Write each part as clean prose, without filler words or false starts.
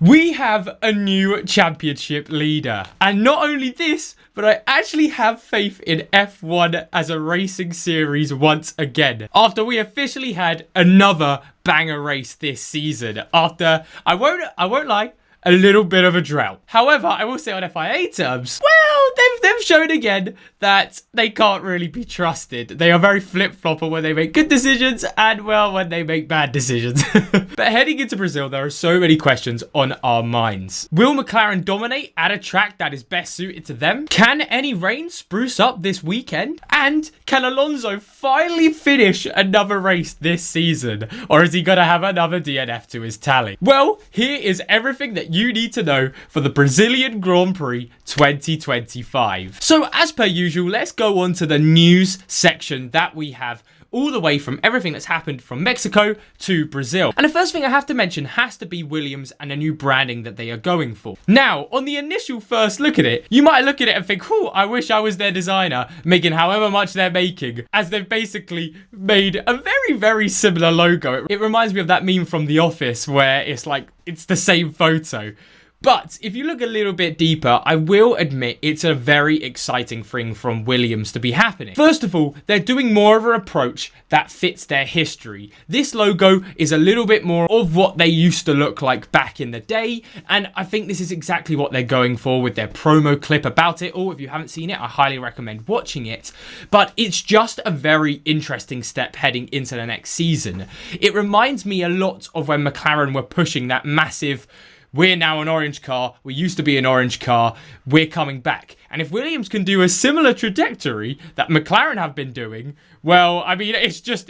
We have a new championship leader. And not only this, but I actually have faith in F1 as a racing series once again. After we officially had another banger race this season. After, I won't lie, a little bit of a drought. However, I will say on FIA terms, well, they've shown again that they can't really be trusted. They are very flip-flopper when they make good decisions and, well, when they make bad decisions. But heading into Brazil, there are so many questions on our minds. Will McLaren dominate at a track that is best suited to them? Can any rain spruce up this weekend? And can Alonso finally finish another race this season? Or is he going to have another DNF to his tally? Well, here is everything that you need to know for the Brazilian Grand Prix 2025. So as per usual, let's go on to the news section that we have all the way from everything that's happened from Mexico to Brazil. And the first thing I have to mention has to be Williams and the new branding that they are going for. Now, on the initial first look at it, you might look at it and think, oh, I wish I was their designer, making however much they're making, as they've basically made a very, very similar logo. It reminds me of that meme from The Office where it's like, it's the same photo. But if you look a little bit deeper, I will admit it's a very exciting thing from Williams to be happening. First of all, they're doing more of an approach that fits their history. This logo is a little bit more of what they used to look like back in the day, and I think this is exactly what they're going for with their promo clip about it all. If you haven't seen it, I highly recommend watching it. But it's just a very interesting step heading into the next season. It reminds me a lot of when McLaren were pushing that massive, we're now an orange car, we used to be an orange car, we're coming back. And if Williams can do a similar trajectory that McLaren have been doing, well, I mean, it's just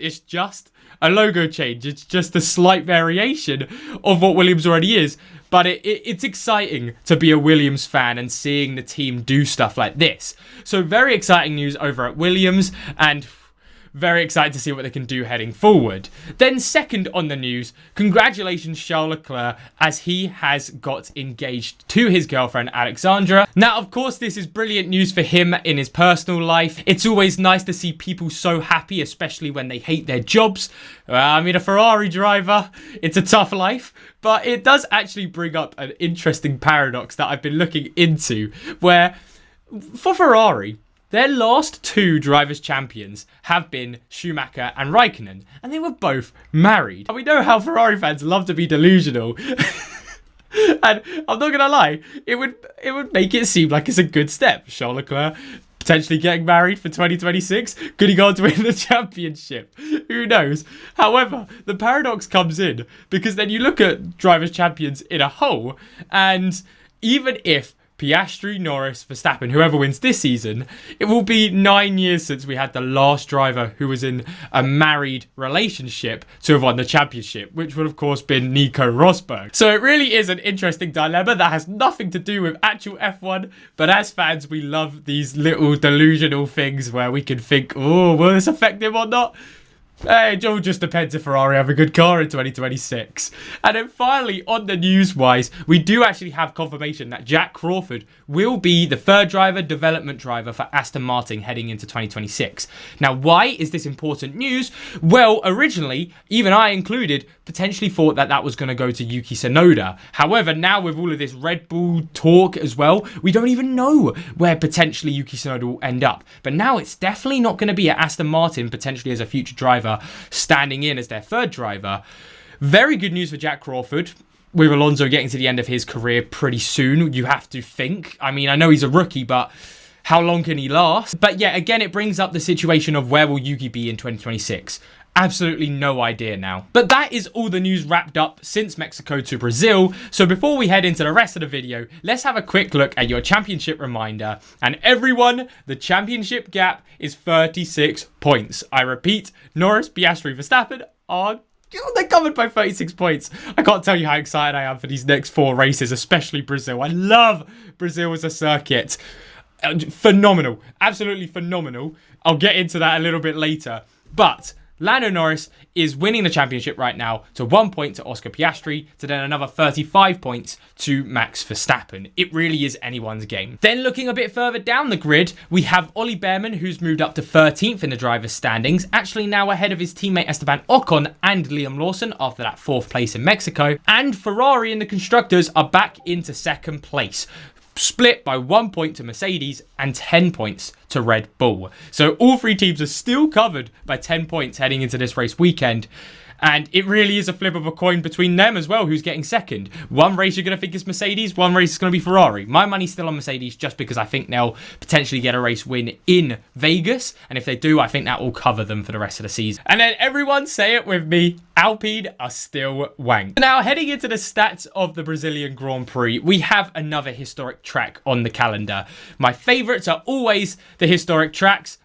a logo change. It's just a slight variation of what Williams already is. But it's exciting to be a Williams fan and seeing the team do stuff like this. So very exciting news over at Williams, and very excited to see what they can do heading forward. Then second on the news, congratulations Charles Leclerc, as he has got engaged to his girlfriend Alexandra. Now, of course, this is brilliant news for him in his personal life. It's always nice to see people so happy, especially when they hate their jobs. I mean, a Ferrari driver, it's a tough life, but it does actually bring up an interesting paradox that I've been looking into, where for Ferrari, their last two drivers' champions have been Schumacher and Raikkonen, and they were both married. And we know how Ferrari fans love to be delusional. And I'm not gonna lie, it would make it seem like it's a good step. Charles Leclerc potentially getting married for 2026. Could he go on to win the championship? Who knows? However, the paradox comes in because then you look at drivers' champions in a whole, and even if Piastri, Norris, Verstappen, whoever wins this season, it will be 9 years since we had the last driver who was in a married relationship to have won the championship, which would of course been Nico Rosberg. So it really is an interesting dilemma that has nothing to do with actual F1, but as fans we love these little delusional things where we can think, oh, will this affect him or not? It all just depends if Ferrari have a good car in 2026. And then finally, on the news-wise, we do actually have confirmation that Jack Crawford will be the third driver, development driver for Aston Martin heading into 2026. Now, why is this important news? Well, originally, even I included, potentially thought that that was going to go to Yuki Tsunoda. However, now with all of this Red Bull talk as well, we don't even know where potentially Yuki Tsunoda will end up. But now it's definitely not going to be at Aston Martin, potentially as a future driver, standing in as their third driver. Very good news for Jack Crawford. With Alonso getting to the end of his career pretty soon, you have to think. I mean, I know he's a rookie, but how long can he last? But yeah, again, it brings up the situation of where will Yuki be in 2026? Absolutely no idea now. But that is all the news wrapped up since Mexico to Brazil. So before we head into the rest of the video, let's have a quick look at your championship reminder. And everyone, the championship gap is 36 points. I repeat, Norris, Piastri, Verstappen are... they're covered by 36 points. I can't tell you how excited I am for these next 4 races, especially Brazil. I love Brazil as a circuit. Phenomenal. Absolutely phenomenal. I'll get into that a little bit later. But Lando Norris is winning the championship right now to 1 point to Oscar Piastri, to then another 35 points to Max Verstappen. It really is anyone's game. Then looking a bit further down the grid, we have Ollie Behrman, who's moved up to 13th in the drivers' standings, actually now ahead of his teammate Esteban Ocon and Liam Lawson after that 4th place in Mexico. And Ferrari and the constructors are back into 2nd place, split by 1 point to Mercedes and 10 points to Red Bull. So all 3 teams are still covered by 10 points heading into this race weekend. And it really is a flip of a coin between them as well, who's getting second. One race you're going to think is Mercedes, one race is going to be Ferrari. My money's still on Mercedes just because I think they'll potentially get a race win in Vegas. And if they do, I think that will cover them for the rest of the season. And then everyone say it with me, Alpine are still wank. Now, heading into the stats of the Brazilian Grand Prix, we have another historic track on the calendar. My favourites are always the historic tracks.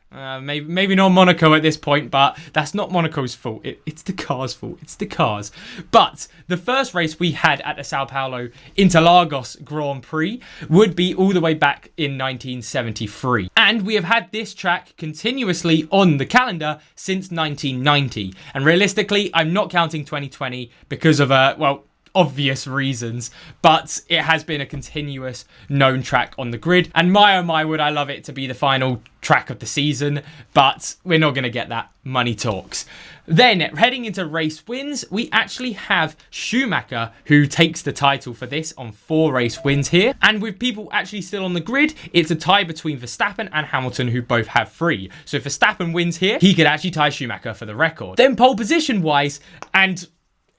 Maybe not Monaco at this point, but that's not Monaco's fault. It's the car's fault. It's the cars. But the first race we had at the Sao Paulo Interlagos Grand Prix would be all the way back in 1973. And we have had this track continuously on the calendar since 1990. And realistically, I'm not counting 2020 because of obvious reasons, but it has been a continuous known track on the grid. And my oh my, would I love it to be the final track of the season, but we're not going to get that. Money talks. Then heading into race wins, we actually have Schumacher, who takes the title for this on 4 race wins here. And with people actually still on the grid, it's a tie between Verstappen and Hamilton, who both have 3. So if Verstappen wins here, he could actually tie Schumacher for the record. Then pole position wise, and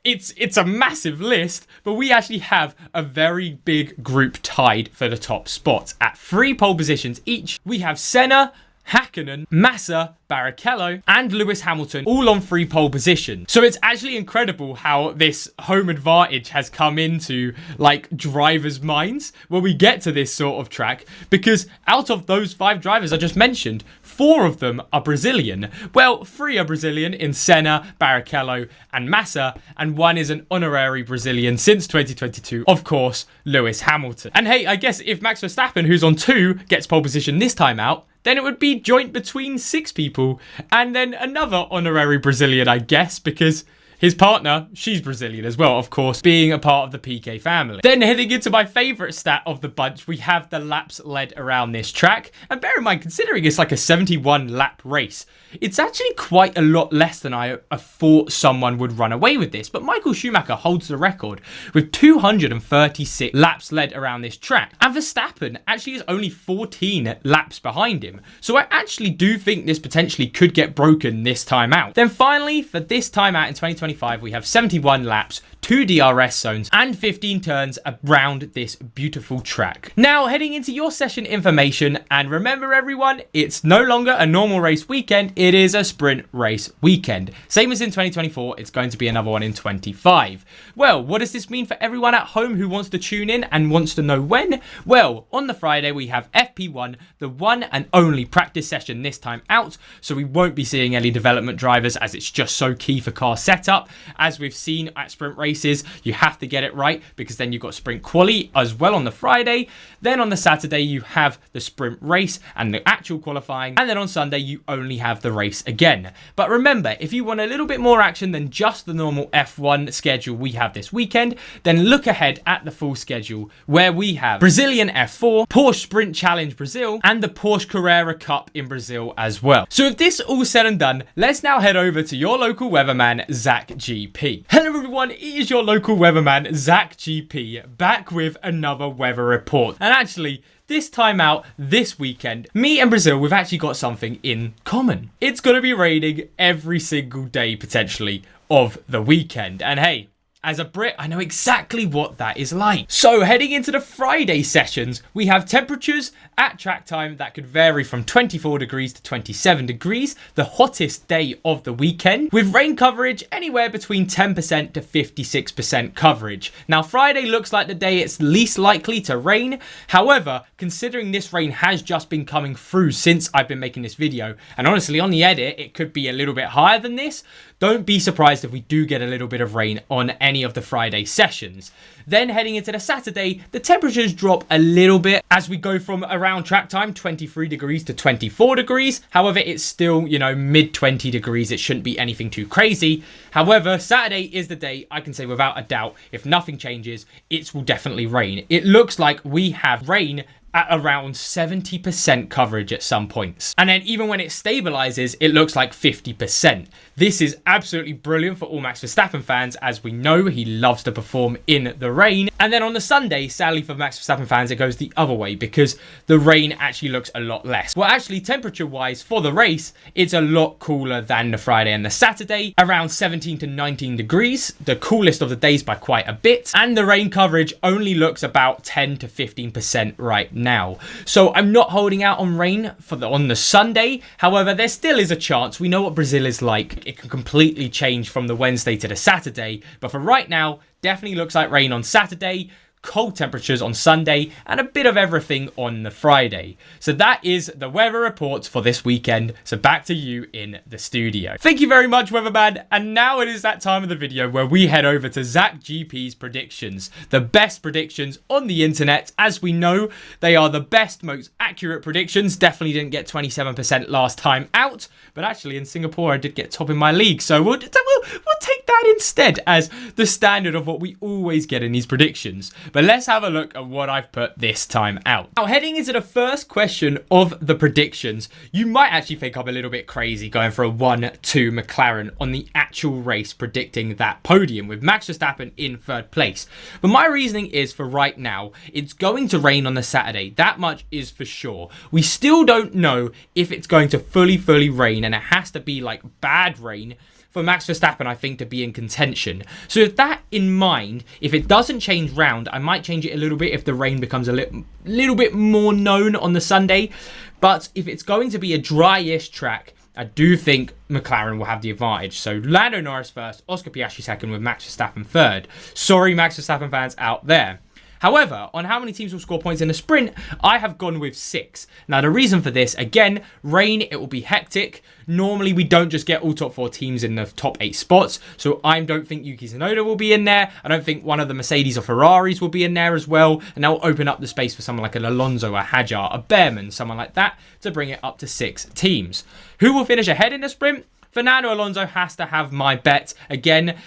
it's a massive list, but we actually have a very big group tied for the top spot. At 3 pole positions each, we have Senna, Hakkinen, Massa, Barrichello and Lewis Hamilton all on 3 pole positions. So it's actually incredible how this home advantage has come into like drivers' minds when we get to this sort of track, because out of those 5 drivers I just mentioned, 4 of them are Brazilian. Well, 3 are Brazilian in Senna, Barrichello and Massa, and 1 is an honorary Brazilian since 2022, of course, Lewis Hamilton. And hey, I guess if Max Verstappen, who's on 2, gets pole position this time out, then it would be joint between 6 people and then another honorary Brazilian, I guess, because his partner, she's Brazilian as well, of course, being a part of the PK family. Then heading into my favourite stat of the bunch, we have the laps led around this track. And bear in mind, considering it's like a 71 lap race, it's actually quite a lot less than I thought someone would run away with this. But Michael Schumacher holds the record with 236 laps led around this track. And Verstappen actually is only 14 laps behind him. So I actually do think this potentially could get broken this time out. Then finally, for this time out in 2025, we have 71 laps, 2 DRS zones and 15 turns around this beautiful track. Now heading into your session information, and remember everyone, it's no longer a normal race weekend, it is a sprint race weekend. Same as in 2024, it's going to be another one in 25. Well, what does this mean for everyone at home who wants to tune in and wants to know when? Well, on the Friday we have FP1, the one and only practice session this time out, so we won't be seeing any development drivers as it's just so key for car setup. As we've seen at sprint races, you have to get it right because then you've got sprint quali as well on the Friday. Then on the Saturday you have the sprint race and the actual qualifying, and then on Sunday you only have the race again. But remember, if you want a little bit more action than just the normal F1 schedule we have this weekend, then look ahead at the full schedule where we have Brazilian F4, Porsche Sprint Challenge Brazil and the Porsche Carrera Cup in Brazil as well. So if this all said and done, let's now head over to your local weatherman ZachGP. Hello everyone, it is your local weatherman ZachGP back with another weather report. And actually, this time out, this weekend, me and Brazil, we've actually got something in common. It's going to be raining every single day, potentially, of the weekend. And hey, as a Brit, I know exactly what that is like. So heading into the Friday sessions, we have temperatures at track time that could vary from 24 degrees to 27 degrees, the hottest day of the weekend, with rain coverage anywhere between 10% to 56% coverage. Now, Friday looks like the day it's least likely to rain. However, considering this rain has just been coming through since I've been making this video, and honestly, on the edit, it could be a little bit higher than this, don't be surprised if we do get a little bit of rain on any any of the Friday sessions. Then heading into the Saturday, the temperatures drop a little bit as we go from around track time, 23 degrees to 24 degrees. However, it's still, you know, mid 20 degrees. It shouldn't be anything too crazy. However, Saturday is the day I can say without a doubt, if nothing changes, it will definitely rain. It looks like we have rain at around 70% coverage at some points. And then even when it stabilizes, it looks like 50%. This is absolutely brilliant for all Max Verstappen fans. As we know, he loves to perform in the rain. And then on the Sunday, sadly for Max Verstappen fans, it goes the other way because the rain actually looks a lot less. Well, actually, temperature-wise for the race, it's a lot cooler than the Friday and the Saturday, around 17 to 19 degrees, the coolest of the days by quite a bit. And the rain coverage only looks about 10 to 15% right now. So I'm not holding out on rain on the Sunday. However, there still is a chance. We know what Brazil is like. It can completely change from the Wednesday to the Saturday. But for right now, definitely looks like rain on Saturday, cold temperatures on Sunday, and a bit of everything on the Friday. So that is the weather reports for this weekend. So back to you in the studio. Thank you very much, Weatherman. And now it is that time of the video where we head over to ZachGP's predictions, the best predictions on the internet. As we know, they are the best, most accurate predictions. Definitely didn't get 27% last time out, but actually in Singapore, I did get top in my league. So we'll take that instead as the standard of what we always get in these predictions. But let's have a look at what I've put this time out. Now, heading into the first question of the predictions, you might actually think I'm a little bit crazy going for a 1-2 McLaren on the actual race, predicting that podium with Max Verstappen in third place. But my reasoning is for right now, it's going to rain on the Saturday. That much is for sure. We still don't know if it's going to fully rain, and it has to be like bad rain for Max Verstappen, I think, to be in contention. So with that in mind, if it doesn't change round, I might change it a little bit if the rain becomes a little bit more known on the Sunday. But if it's going to be a dry-ish track, I do think McLaren will have the advantage. So Lando Norris first, Oscar Piastri second, with Max Verstappen third. Sorry, Max Verstappen fans out there. However, on how many teams will score points in a sprint, I have gone with 6. Now, the reason for this, again, rain, it will be hectic. Normally, we don't just get all top 4 teams in the top 8 spots. So I don't think Yuki Tsunoda will be in there. I don't think one of the Mercedes or Ferraris will be in there as well. And that will open up the space for someone like an Alonso, a Hadjar, a Behrman, someone like that, to bring it up to 6 teams. Who will finish ahead in the sprint? Fernando Alonso has to have my bet. Again,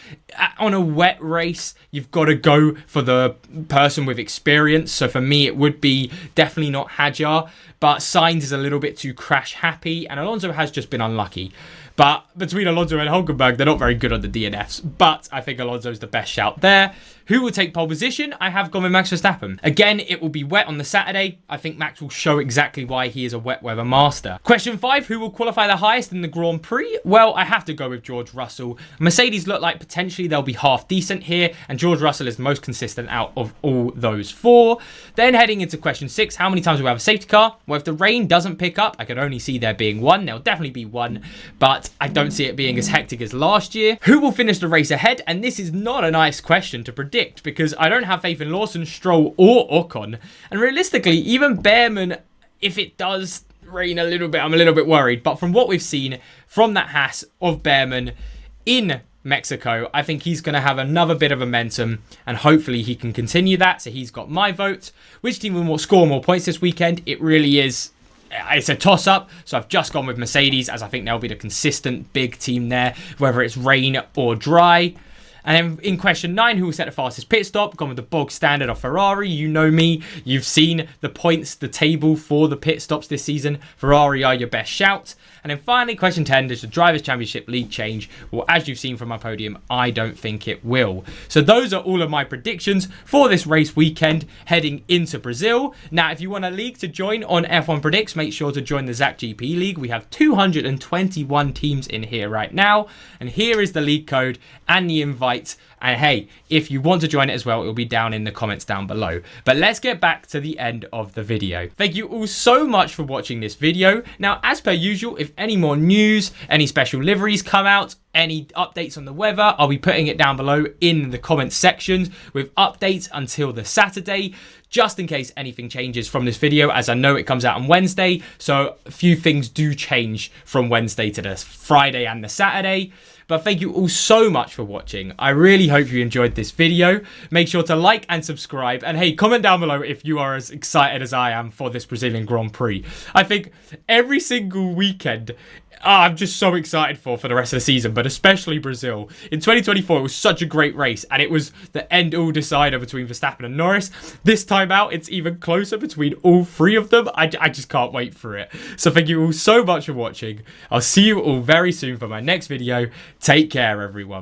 on a wet race, you've got to go for the person with experience. So for me, it would be definitely not Hadjar. But Sainz is a little bit too crash happy. And Alonso has just been unlucky. But between Alonso and Hulkenberg, they're not very good on the DNFs. But I think Alonso's the best shout there. Who will take pole position? I have gone with Max Verstappen. Again, it will be wet on the Saturday. I think Max will show exactly why he is a wet weather master. Question 5, who will qualify the highest in the Grand Prix? Well, I have to go with George Russell. Mercedes look like potentially they'll be half decent here, and George Russell is the most consistent out of all those 4. Then heading into question 6, how many times will we have a safety car? Well, if the rain doesn't pick up, I could only see there being 1. There'll definitely be 1, but I don't see it being as hectic as last year. Who will finish the race ahead? And this is not a nice question to predict, because I don't have faith in Lawson, Stroll, or Ocon. And realistically, even Behrman, if it does rain a little bit, I'm a little bit worried. But from what we've seen from that Haas of Behrman in Mexico, I think he's going to have another bit of momentum, and hopefully he can continue that. So he's got my vote. Which team will score more points this weekend? It really is. It's a toss-up, so I've just gone with Mercedes, as I think they'll be the consistent big team there, whether it's rain or dry. And then in question 9, who will set the fastest pit stop? Gone with the bog standard of Ferrari. You know me. You've seen the points, the table for the pit stops this season. Ferrari are your best shout. And then finally, question 10, does the Drivers' Championship League change? Well, as you've seen from my podium, I don't think it will. So those are all of my predictions for this race weekend heading into Brazil. Now, if you want a league to join on F1 Predicts, make sure to join the ZachGP League. We have 221 teams in here right now. And here is the league code and the invite. And hey, if you want to join it as well, it will be down in the comments down below. But let's get back to the end of the video. Thank you all so much for watching this video. Now, as per usual, if any more news, any special liveries come out, any updates on the weather, I'll be putting it down below in the comments sections with updates until the Saturday, just in case anything changes from this video, as I know it comes out on Wednesday. So a few things do change from Wednesday to the Friday and the Saturday. But thank you all so much for watching. I really hope you enjoyed this video. Make sure to like and subscribe. And hey, comment down below if you are as excited as I am for this Brazilian Grand Prix. I think every single weekend, I'm just so excited for the rest of the season, but especially Brazil. In 2024, it was such a great race, and it was the end-all decider between Verstappen and Norris. This time out, it's even closer between all three of them. I just can't wait for it. So thank you all so much for watching. I'll see you all very soon for my next video. Take care, everyone.